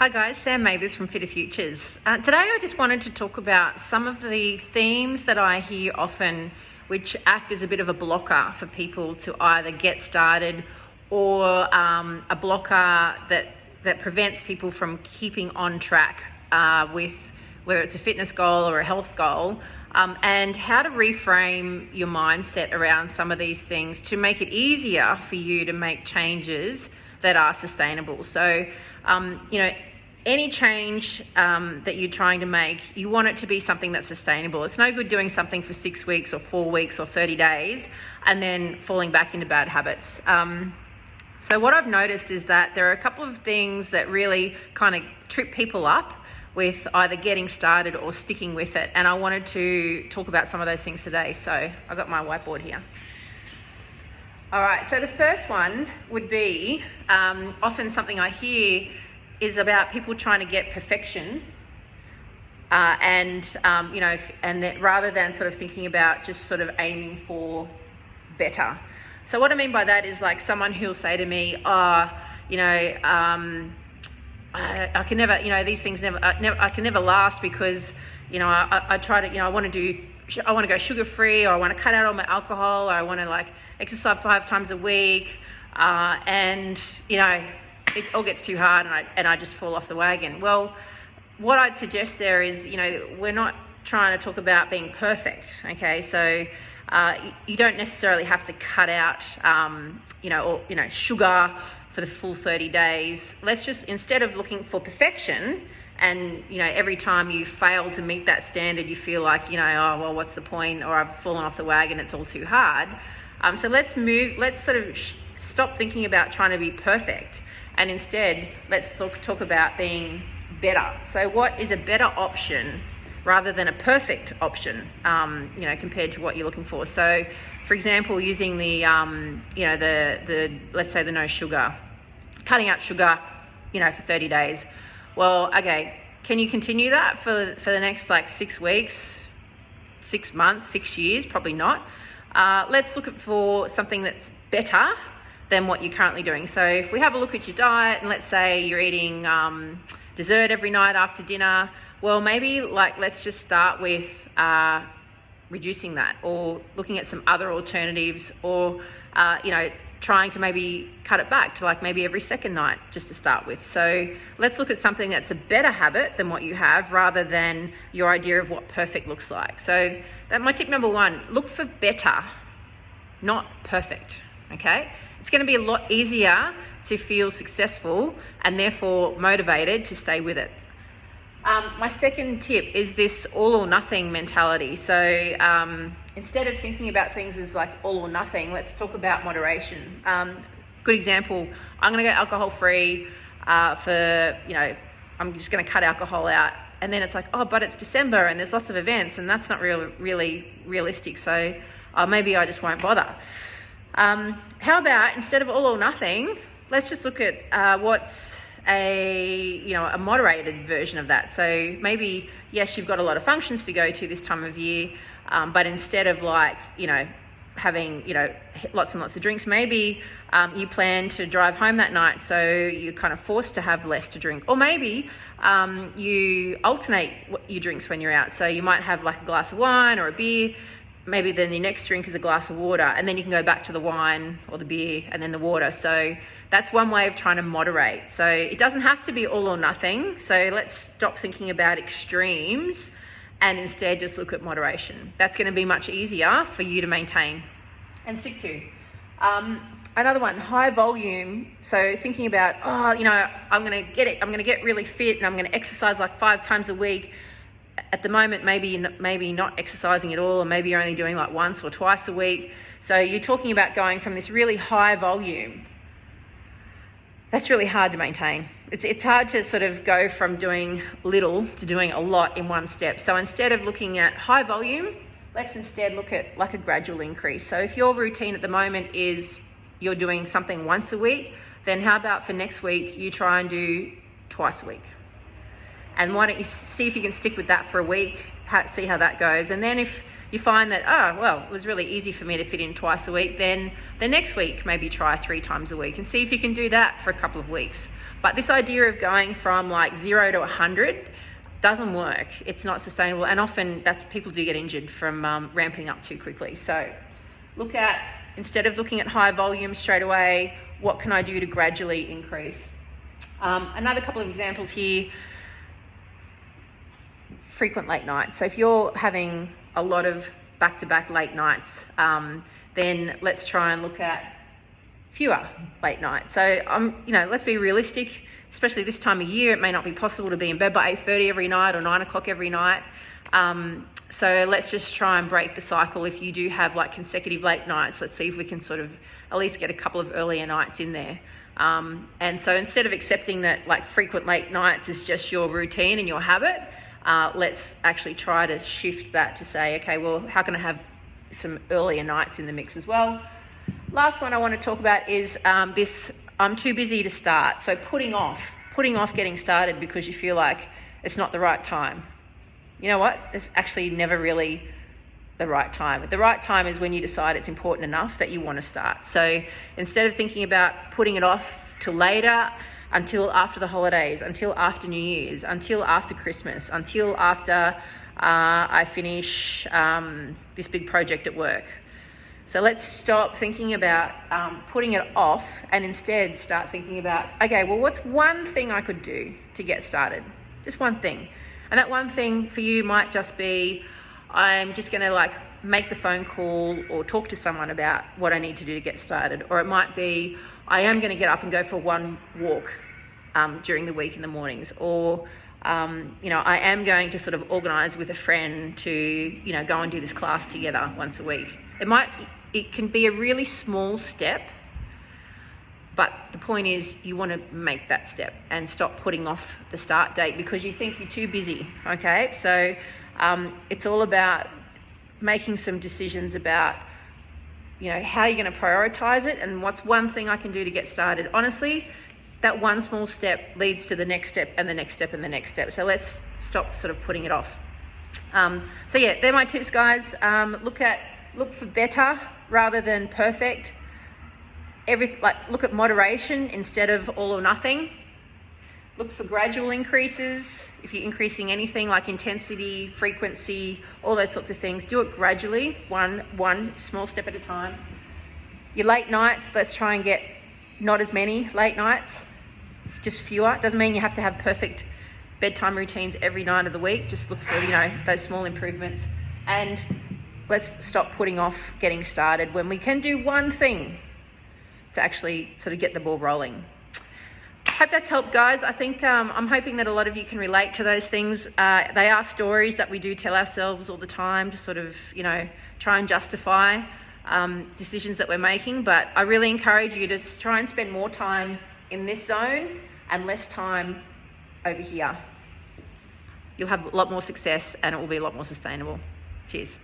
Hi guys, Sam Mathers from Fitter Futures. Today I just wanted to talk about some of the themes that I hear often which act as a bit of a blocker for people to either get started or a blocker that prevents people from keeping on track with whether it's a fitness goal or a health goal, and how to reframe your mindset around some of these things to make it easier for you to make changes that are sustainable. So, any change that you're trying to make, you want it to be something that's sustainable. It's no good doing something for 6 weeks or 4 weeks or 30 days and then falling back into bad habits. So what I've noticed is that there are a couple of things that really kind of trip people up with either getting started or sticking with it. And I wanted to talk about some of those things today. So I've got my whiteboard here. All right, so the first one would be, often something I hear is about people trying to get perfection, and that rather than sort of thinking about just sort of aiming for better. So what I mean by that is like someone who'll say to me, I can never, these things I can never last because, I try to, I want to go sugar free, or I want to cut out all my alcohol, or I want to like exercise 5 times a week, and it all gets too hard and I just fall off the wagon. Well, what I'd suggest there is, we're not trying to talk about being perfect, okay? So you don't necessarily have to cut out, sugar for the full 30 days. Let's just, instead of looking for perfection, and every time you fail to meet that standard, you feel like, what's the point? Or I've fallen off the wagon, it's all too hard. So let's sort of stop thinking about trying to be perfect, and instead let's talk about being better. So what is a better option rather than a perfect option, compared to what you're looking for? So for example, using the let's say the no sugar, cutting out sugar, for 30 days. Well, okay, can you continue that for the next 6 weeks, 6 months, 6 years? Probably not. Let's look for something that's better than what you're currently doing. So if we have a look at your diet, and let's say you're eating dessert every night after dinner, well, maybe let's just start with reducing that, or looking at some other alternatives, or trying to maybe cut it back to maybe every second night just to start with. So let's look at something that's a better habit than what you have, rather than your idea of what perfect looks like. So my tip number 1, look for better, not perfect, okay? It's going to be a lot easier to feel successful and therefore motivated to stay with it. My second tip is this all or nothing mentality. So instead of thinking about things as all or nothing, let's talk about moderation. Good example, I'm going to go alcohol free I'm just going to cut alcohol out. And then it's but it's December and there's lots of events, and that's not really realistic. So maybe I just won't bother. How about, instead of all or nothing, let's just look at what's a moderated version of that. So maybe, yes, you've got a lot of functions to go to this time of year, but instead of having lots and lots of drinks, maybe you plan to drive home that night, so you're kind of forced to have less to drink. Or maybe you alternate your drinks when you're out, so you might have a glass of wine or a beer. Maybe then your next drink is a glass of water, and then you can go back to the wine or the beer and then the water. So that's one way of trying to moderate. So it doesn't have to be all or nothing. So let's stop thinking about extremes and instead just look at moderation. That's going to be much easier for you to maintain and stick to. Another one, high volume. So thinking about, I'm going to get really fit and I'm going to exercise 5 times a week. At the moment, maybe not exercising at all, or maybe you're only doing once or twice a week. So you're talking about going from this really high volume. That's really hard to maintain. It's hard to sort of go from doing little to doing a lot in one step. So instead of looking at high volume, let's instead look at a gradual increase. So if your routine at the moment is you're doing something once a week, then how about for next week you try and do twice a week? And why don't you see if you can stick with that for a week, see how that goes. And then if you find that, oh, well, it was really easy for me to fit in twice a week, then the next week maybe try 3 times a week and see if you can do that for a couple of weeks. But this idea of going from like 0 to 100 doesn't work. It's not sustainable, and often people do get injured from ramping up too quickly. So instead of looking at high volume straight away, what can I do to gradually increase? Another couple of examples here. Frequent late nights. So if you're having a lot of back-to-back late nights, then let's try and look at fewer late nights. So let's be realistic. Especially this time of year, it may not be possible to be in bed by 8:30 every night or 9 o'clock every night. So let's just try and break the cycle. If you do have like consecutive late nights, let's see if we can sort of at least get a couple of earlier nights in there. And so instead of accepting that like frequent late nights is just your routine and your habit, let's actually try to shift that to say, okay, well, how can I have some earlier nights in the mix as well? Last one I want to talk about is this: I'm too busy to start. So putting off getting started because you feel like it's not the right time. You know what? It's actually never really the right time. The right time is when you decide it's important enough that you want to start. So instead of thinking about putting it off till later, until after the holidays, until after New Year's, until after Christmas, until after I finish this big project at work. So let's stop thinking about putting it off and instead start thinking about, okay, well, what's one thing I could do to get started? Just one thing. And that one thing for you might just be, I'm just going to make the phone call or talk to someone about what I need to do to get started. Or it might be, I am going to get up and go for one walk during the week in the mornings. Or I am going to sort of organise with a friend to, go and do this class together once a week. It can be a really small step, but the point is you want to make that step and stop putting off the start date because you think you're too busy, okay? So it's all about making some decisions about, how you're going to prioritise it and what's one thing I can do to get started. Honestly, that one small step leads to the next step and the next step and the next step. So let's stop sort of putting it off. They're my tips, guys. Look for better rather than perfect. Look at moderation instead of all or nothing. Look for gradual increases. If you're increasing anything like intensity, frequency, all those sorts of things, do it gradually, one small step at a time. Your late nights, let's try and get not as many late nights, just fewer. It doesn't mean you have to have perfect bedtime routines every night of the week. Just look for, those small improvements. And let's stop putting off getting started when we can do one thing to actually sort of get the ball rolling. Hope that's helped, guys. I think I'm hoping that a lot of you can relate to those things. They are stories that we do tell ourselves all the time to sort of, try and justify decisions that we're making. But I really encourage you to try and spend more time in this zone and less time over here. You'll have a lot more success and it will be a lot more sustainable. Cheers.